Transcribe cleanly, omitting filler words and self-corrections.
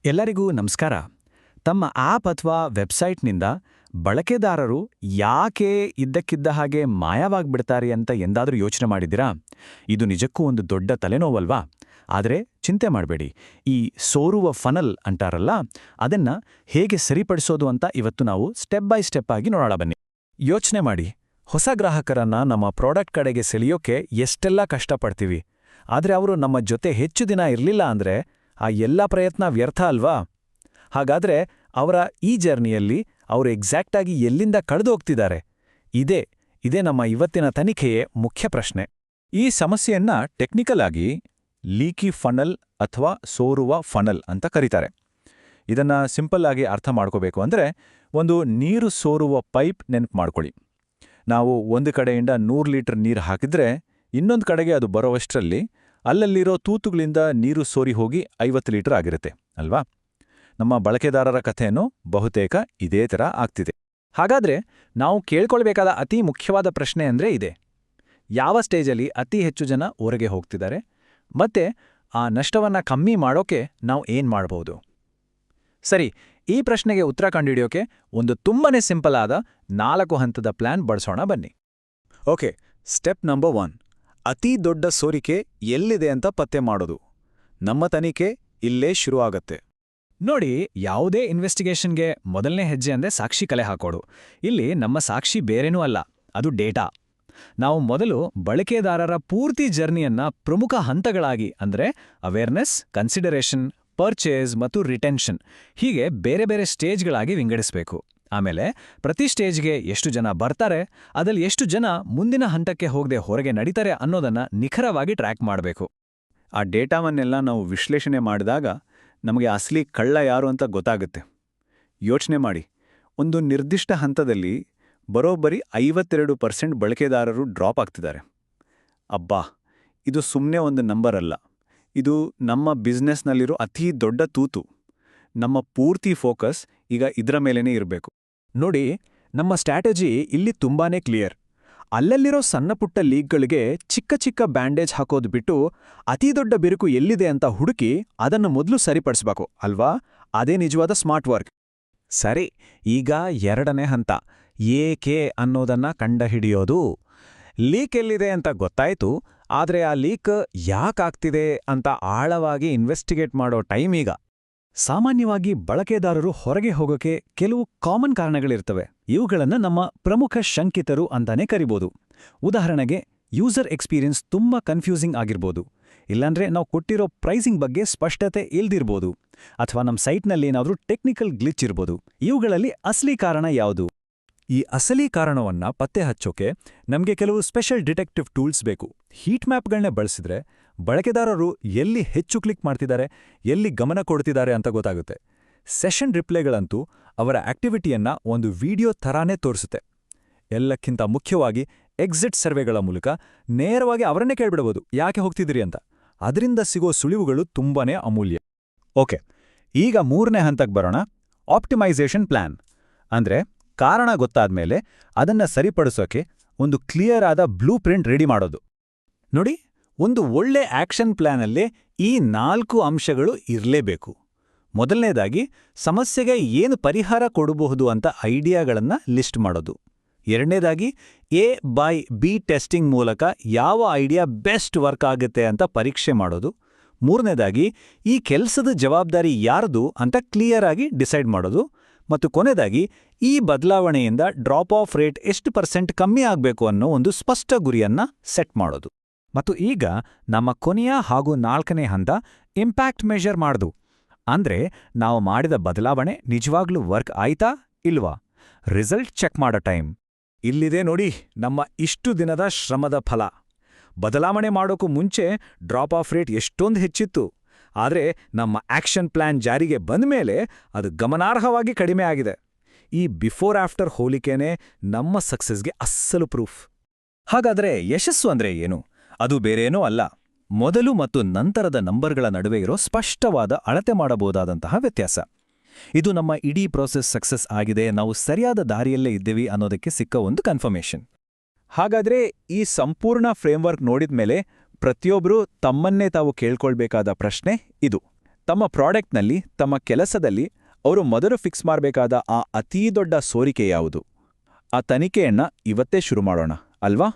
ಎಲ್ಲರಿಗೂ ನಮಸ್ಕಾರ. ತಮ್ಮ ಆಪ್ ಅಥವಾ ವೆಬ್ಸೈಟ್ನಿಂದ ಬಳಕೆದಾರರು ಯಾಕೆ ಇದ್ದಕ್ಕಿದ್ದ ಹಾಗೆ ಮಾಯವಾಗ್ಬಿಡ್ತಾರೆ ಅಂತ ಎಂದಾದರೂ ಯೋಚನೆ ಮಾಡಿದ್ದೀರಾ? ಇದು ನಿಜಕ್ಕೂ ಒಂದು ದೊಡ್ಡ ತಲೆನೋವಲ್ವಾ? ಆದರೆ ಚಿಂತೆ ಮಾಡಬೇಡಿ, ಈ ಸೋರುವ ಫನಲ್ ಅಂತಾರಲ್ಲ, ಅದನ್ನ ಹೇಗೆ ಸರಿಪಡಿಸೋದು ಅಂತ ಇವತ್ತು ನಾವು ಸ್ಟೆಪ್ ಬೈ ಸ್ಟೆಪ್ ಆಗಿ ನೋಡೋಣ ಬನ್ನಿ. ಯೋಚನೆ ಮಾಡಿ, ಹೊಸ ಗ್ರಾಹಕರನ್ನ ನಮ್ಮ ಪ್ರಾಡಕ್ಟ್ ಕಡೆಗೆ ಸೆಳೆಯೋಕೆ ಎಷ್ಟೆಲ್ಲ ಕಷ್ಟಪಡ್ತೀವಿ. ಆದರೆ ಅವರು ನಮ್ಮ ಜೊತೆ ಹೆಚ್ಚು ದಿನ ಇರಲಿಲ್ಲ ಅಂದ್ರೆ ಆ ಎಲ್ಲ ಪ್ರಯತ್ನ ವ್ಯರ್ಥ ಅಲ್ವಾ? ಹಾಗಾದ್ರೆ ಅವರ ಈ ಜರ್ನಿಯಲ್ಲಿ ಅವರು ಎಕ್ಸಾಕ್ಟಾಗಿ ಎಲ್ಲಿಂದ ಕಳೆದೋಗ್ತಿದ್ದಾರೆ? ಇದೇ ನಮ್ಮ ಇವತ್ತಿನ ತನಿಖೆಯೇ ಮುಖ್ಯ ಪ್ರಶ್ನೆ. ಈ ಸಮಸ್ಯೆಯನ್ನ ಟೆಕ್ನಿಕಲ್ ಆಗಿ ಲೀಕಿ ಫನಲ್ ಅಥವಾ ಸೋರುವ ಫನಲ್ ಅಂತ ಕರೀತಾರೆ. ಇದನ್ನ ಸಿಂಪಲ್ ಆಗಿ ಅರ್ಥ ಮಾಡ್ಕೋಬೇಕು ಅಂದ್ರೆ, ಒಂದು ನೀರು ಸೋರುವ ಪೈಪ್ ನೆನ್ಪು ಮಾಡ್ಕೊಳ್ಳಿ. ನಾವು ಒಂದು ಕಡೆಯಿಂದ 100 ಲೀಟರ್ ನೀರು ಹಾಕಿದ್ರೆ ಇನ್ನೊಂದು ಕಡೆಗೆ ಅದು ಬರೋವಷ್ಟರಲ್ಲಿ ಅಲ್ಲಲ್ಲಿರೋ ತೂತುಗಳಿಂದ ನೀರು ಸೋರಿ ಹೋಗಿ 50 ಲೀಟರ್ ಆಗಿರುತ್ತೆ ಅಲ್ವಾ? ನಮ್ಮ ಬಳಕೆದಾರರ ಕಥೆಯನ್ನು ಬಹುತೇಕ ಇದೇ ಥರ ಆಗ್ತಿದೆ. ಹಾಗಾದ್ರೆ ನಾವು ಕೇಳ್ಕೊಳ್ಬೇಕಾದ ಅತಿ ಮುಖ್ಯವಾದ ಪ್ರಶ್ನೆ ಅಂದ್ರೆ ಇದೆ: ಯಾವ ಸ್ಟೇಜಲ್ಲಿ ಅತಿ ಹೆಚ್ಚು ಜನ ಹೊರಗೆ ಹೋಗ್ತಿದ್ದಾರೆ, ಮತ್ತೆ ಆ ನಷ್ಟವನ್ನ ಕಮ್ಮಿ ಮಾಡೋಕೆ ನಾವು ಏನ್ ಮಾಡಬಹುದು? ಸರಿ, ಈ ಪ್ರಶ್ನೆಗೆ ಉತ್ತರ ಕಂಡುಹಿಡಿಯೋಕೆ ಒಂದು ತುಂಬಾನೇ ಸಿಂಪಲ್ ಆದ 4 ಹಂತದ ಪ್ಲಾನ್ ಬಳಸೋಣ ಬನ್ನಿ. ಓಕೆ, ಸ್ಟೆಪ್ ನಂಬರ್ 1: ಅತಿ ದೊಡ್ಡ ಸೋರಿಕೆ ಎಲ್ಲಿದೆ ಅಂತ ಪತ್ತೆ ಮಾಡೋದು. ನಮ್ಮ ತನಿಖೆ ಇಲ್ಲೇ ಶುರು ಆಗತ್ತೆ. ನೋಡಿ, ಯಾವುದೇ ಇನ್ವೆಸ್ಟಿಗೇಷನ್ಗೆ ಮೊದಲನೇ ಹೆಜ್ಜೆ ಅಂದ್ರೆ ಸಾಕ್ಷಿ ಕಲೆ ಹಾಕೋಡು. ಇಲ್ಲಿ ನಮ್ಮ ಸಾಕ್ಷಿ ಬೇರೇನೂ ಅಲ್ಲ, ಅದು ಡೇಟಾ. ನಾವು ಮೊದಲು ಬಳಕೆದಾರರ ಪೂರ್ತಿ ಜರ್ನಿಯನ್ನ ಪ್ರಮುಖ ಹಂತಗಳಾಗಿ ಅಂದ್ರೆ ಅವೇರ್ನೆಸ್, ಕನ್ಸಿಡರೇಷನ್, ಪರ್ಚೇಸ್ ಮತ್ತು ರಿಟೆನ್ಷನ್ ಹೀಗೆ ಬೇರೆ ಬೇರೆ ಸ್ಟೇಜ್ಗಳಾಗಿ ವಿಂಗಡಿಸಬೇಕು. ಆಮೇಲೆ ಪ್ರತಿ ಸ್ಟೇಜ್ಗೆ ಎಷ್ಟು ಜನ ಬರ್ತಾರೆ, ಅದಲ್ಲಿ ಎಷ್ಟು ಜನ ಮುಂದಿನ ಹಂತಕ್ಕೆ ಹೋಗದೆ ಹೊರಗೆ ನಡೀತಾರೆ ಅನ್ನೋದನ್ನ ನಿಖರವಾಗಿ ಟ್ರ್ಯಾಕ್ ಮಾಡಬೇಕು. ಆ ಡೇಟಾವನ್ನೆಲ್ಲ ನಾವು ವಿಶ್ಲೇಷಣೆ ಮಾಡಿದಾಗ ನಮಗೆ ಅಸಲಿ ಕಳ್ಳ ಯಾರು ಅಂತ ಗೊತ್ತಾಗುತ್ತೆ. ಯೋಚನೆ ಮಾಡಿ, ಒಂದು ನಿರ್ದಿಷ್ಟ ಹಂತದಲ್ಲಿ ಬರೋಬ್ಬರಿ 52% ಬಳಕೆದಾರರು ಡ್ರಾಪ್ ಆಗ್ತಿದ್ದಾರೆ. ಅಬ್ಬಾ, ಇದು ಸುಮ್ಮನೆ ಒಂದು ನಂಬರ್ ಅಲ್ಲ, ಇದು ನಮ್ಮ ಬಿಸ್ನೆಸ್ನಲ್ಲಿರೋ ಅತೀ ದೊಡ್ಡ ತೂತು. ನಮ್ಮ ಪೂರ್ತಿ ಫೋಕಸ್ ಈಗ ಇದರ ಮೇಲೇನೇ ಇರಬೇಕು. ನೋಡಿ, ನಮ್ಮ ಸ್ಟ್ರಾಟಜಿ ಇಲ್ಲಿ ತುಂಬಾನೇ ಕ್ಲಿಯರ್. ಅಲ್ಲಲ್ಲಿರೋ ಸಣ್ಣಪುಟ್ಟ ಲೀಕ್ಗಳಿಗೆ ಚಿಕ್ಕ ಚಿಕ್ಕ ಬ್ಯಾಂಡೇಜ್ ಹಾಕೋದು ಬಿಟ್ಟು ಅತೀ ದೊಡ್ಡ ಬಿರುಕು ಎಲ್ಲಿದೆ ಅಂತ ಹುಡುಕಿ ಅದನ್ನು ಮೊದಲು ಸರಿಪಡಿಸ್ಬೇಕು ಅಲ್ವಾ? ಅದೇ ನಿಜವಾದ ಸ್ಮಾರ್ಟ್ ವರ್ಕ್. ಸರಿ, ಈಗ ಎರಡನೇ ಹಂತ, ಏಕೆ ಅನ್ನೋದನ್ನ ಕಂಡುಹಿಡಿಯೋದು. ಲೀಕ್ ಎಲ್ಲಿದೆ ಅಂತ ಗೊತ್ತಾಯ್ತು, ಆದರೆ ಆ ಲೀಕ್ ಯಾಕಾಗ್ತಿದೆ ಅಂತ ಆಳವಾಗಿ ಇನ್ವೆಸ್ಟಿಗೇಟ್ ಮಾಡೋ ಟೈಮ್ ಈಗ. ಸಾಮಾನ್ಯವಾಗಿ ಬಳಕೆದಾರರು ಹೊರಗೆ ಹೋಗೋಕೆ ಕೆಲವು ಕಾಮನ್ ಕಾರಣಗಳಿರ್ತವೆ. ಇವುಗಳನ್ನು ನಮ್ಮ ಪ್ರಮುಖ ಶಂಕಿತರು ಅಂತಾನೆ ಕರಿಬೋದು. ಉದಾಹರಣೆಗೆ, ಯೂಸರ್ ಎಕ್ಸ್ಪೀರಿಯನ್ಸ್ ತುಂಬಾ ಕನ್ಫ್ಯೂಸಿಂಗ್ ಆಗಿರ್ಬೋದು, ಇಲ್ಲಾಂದ್ರೆ ನಾವು ಕೊಟ್ಟಿರೋ ಪ್ರೈಸಿಂಗ್ ಬಗ್ಗೆ ಸ್ಪಷ್ಟತೆ ಇಲ್ದಿರ್ಬೋದು, ಅಥವಾ ನಮ್ಮ ಸೈಟ್ನಲ್ಲಿ ಏನಾದ್ರೂ ಟೆಕ್ನಿಕಲ್ ಗ್ಲಿಚ್ ಇರ್ಬೋದು. ಇವುಗಳಲ್ಲಿ ಅಸಲಿ ಕಾರಣ ಯಾವುದು? ಈ ಅಸಲಿ ಕಾರಣವನ್ನ ಪತ್ತೆ ಹಚ್ಚೋಕೆ ನಮಗೆ ಕೆಲವು ಸ್ಪೆಷಲ್ ಡಿಟೆಕ್ಟಿವ್ ಟೂಲ್ಸ್ ಬೇಕು. ಹೀಟ್ ಮ್ಯಾಪ್ಗಳನ್ನೇ ಬಳಸಿದ್ರೆ ಬಳಕೆದಾರರು ಎಲ್ಲಿ ಹೆಚ್ಚು ಕ್ಲಿಕ್ ಮಾಡ್ತಿದ್ದಾರೆ, ಎಲ್ಲಿ ಗಮನ ಕೊಡ್ತಿದ್ದಾರೆ ಅಂತ ಗೊತ್ತಾಗುತ್ತೆ. ಸೆಷನ್ ರಿಪ್ಲೇಗಳಂತೂ ಅವರ ಆಕ್ಟಿವಿಟಿಯನ್ನ ಒಂದು ವಿಡಿಯೋ ಥರಾನೇ ತೋರಿಸುತ್ತೆ. ಎಲ್ಲಕ್ಕಿಂತ ಮುಖ್ಯವಾಗಿ ಎಕ್ಸಿಟ್ ಸರ್ವೆಗಳ ಮೂಲಕ ನೇರವಾಗಿ ಅವರನ್ನೇ ಕೇಳ್ಬಿಡಬಹುದು, ಯಾಕೆ ಹೋಗ್ತಿದ್ದೀರಿ ಅಂತ. ಅದರಿಂದ ಸಿಗೋ ಸುಳಿವುಗಳು ತುಂಬಾನೇ ಅಮೂಲ್ಯ. ಓಕೆ, ಈಗ 3ನೇ ಹಂತಕ್ಕೆ ಬರೋಣ: ಆಪ್ಟಿಮೈಸೇಷನ್ ಪ್ಲಾನ್. ಅಂದ್ರೆ ಕಾರಣ ಗೊತ್ತಾದ್ಮೇಲೆ ಅದನ್ನ ಸರಿಪಡಿಸೋಕೆ ಒಂದು ಕ್ಲಿಯರ್ ಆದ ಬ್ಲೂ ಪ್ರಿಂಟ್ ರೆಡಿ ಮಾಡೋದು. ನೋಡಿ, ಒಂದು ಒಳ್ಳೆ ಆಕ್ಷನ್ ಪ್ಲಾನಲ್ಲಿ ಈ 4 ಅಂಶಗಳು ಇರಲೇಬೇಕು. ಮೊದಲನೇದಾಗಿ, ಸಮಸ್ಯೆಗೆ ಏನು ಪರಿಹಾರ ಕೊಡಬಹುದು ಅಂತ ಐಡಿಯಾಗಳನ್ನ ಲಿಸ್ಟ್ ಮಾಡೋದು. ಎರಡನೇದಾಗಿ, A/B ಟೆಸ್ಟಿಂಗ್ ಮೂಲಕ ಯಾವ ಐಡಿಯಾ ಬೆಸ್ಟ್ ವರ್ಕ್ ಆಗುತ್ತೆ ಅಂತ ಪರೀಕ್ಷೆ ಮಾಡೋದು. ಮೂರನೇದಾಗಿ, ಈ ಕೆಲಸದ ಜವಾಬ್ದಾರಿ ಯಾರ್ದು ಅಂತ ಕ್ಲಿಯರ್ ಆಗಿ ಡಿಸೈಡ್ ಮಾಡೋದು. ಮತ್ತು ಕೊನೆಯದಾಗಿ, ಈ ಬದಲಾವಣೆಯಿಂದ ಡ್ರಾಪ್ ಆಫ್ ರೇಟ್ ಎಷ್ಟು % ಕಮ್ಮಿ ಆಗಬೇಕು ಅನ್ನೋ ಒಂದು ಸ್ಪಷ್ಟ ಗುರಿಯನ್ನ ಸೆಟ್ ಮಾಡೋದು. ಮತ್ತು ಈಗ ನಮ್ಮ ಕೊನೆಯ ಹಾಗೂ 4ನೇ ಹಂತ, ಇಂಪ್ಯಾಕ್ಟ್ ಮೆಷರ್ ಮಾಡೋದು. ಅಂದ್ರೆ ನಾವು ಮಾಡಿದ ಬದಲಾವಣೆ ನಿಜವಾಗ್ಲೂ ವರ್ಕ್ ಆಯ್ತಾ ಇಲ್ವಾ, ರಿಸಲ್ಟ್ ಚೆಕ್ ಮಾಡೋ ಟೈಮ್. ಇಲ್ಲಿದೆ ನೋಡಿ ನಮ್ಮ ಇಷ್ಟು ದಿನದ ಶ್ರಮದ ಫಲ. ಬದಲಾವಣೆ ಮಾಡೋಕ್ಕೂ ಮುಂಚೆ ಡ್ರಾಪ್ ಆಫ್ ರೇಟ್ ಎಷ್ಟೊಂದು ಹೆಚ್ಚಿತ್ತು, ಆದರೆ ನಮ್ಮ ಆಕ್ಷನ್ ಪ್ಲಾನ್ ಜಾರಿಗೆ ಬಂದ್ಮೇಲೆ ಅದು ಗಮನಾರ್ಹವಾಗಿ ಕಡಿಮೆ ಆಗಿದೆ. ಈ ಬಿಫೋರ್ ಆಫ್ಟರ್ ಹೋಲಿಕೆನೇ ನಮ್ಮ ಸಕ್ಸಸ್ಗೆ ಅಸ್ಸಲು ಪ್ರೂಫ್. ಹಾಗಾದ್ರೆ ಯಶಸ್ಸು ಅಂದ್ರೆ ಏನು? ಅದು ಬೇರೇನೂ ಅಲ್ಲ, ಮೊದಲು ಮತ್ತು ನಂತರದ ನಂಬರ್ಗಳ ನಡುವೆ ಇರೋ ಸ್ಪಷ್ಟವಾದ ಅಳತೆ ಮಾಡಬಹುದಾದಂತಹ ವ್ಯತ್ಯಾಸ. ಇದು ನಮ್ಮ ಇಡೀ ಪ್ರೋಸೆಸ್ ಸಕ್ಸಸ್ ಆಗಿದೆ, ನಾವು ಸರಿಯಾದ ದಾರಿಯಲ್ಲೇ ಇದ್ದೇವೆ ಅನ್ನೋದಕ್ಕೆ ಸಿಕ್ಕ ಒಂದು ಕನ್ಫರ್ಮೇಷನ್. ಹಾಗಾದ್ರೆ ಈ ಸಂಪೂರ್ಣ ಫ್ರೇಮ್ವರ್ಕ್ ನೋಡಿದ್ಮೇಲೆ ಪ್ರತಿಯೊಬ್ಬರೂ ತಮ್ಮನ್ನೇ ತಾವು ಕೇಳ್ಕೊಳ್ಬೇಕಾದ ಪ್ರಶ್ನೆ ಇದು: ತಮ್ಮ ಪ್ರಾಡಕ್ಟ್ನಲ್ಲಿ, ತಮ್ಮ ಕೆಲಸದಲ್ಲಿ ಅವರು ಮೊದಲು ಫಿಕ್ಸ್ ಮಾಡಬೇಕಾದ ಆ ಅತೀ ದೊಡ್ಡ ಸೋರಿಕೆ ಯಾವುದು? ಆ ತನಿಖೆಯನ್ನ ಇವತ್ತೇ ಶುರು ಮಾಡೋಣ, ಅಲ್ವಾ?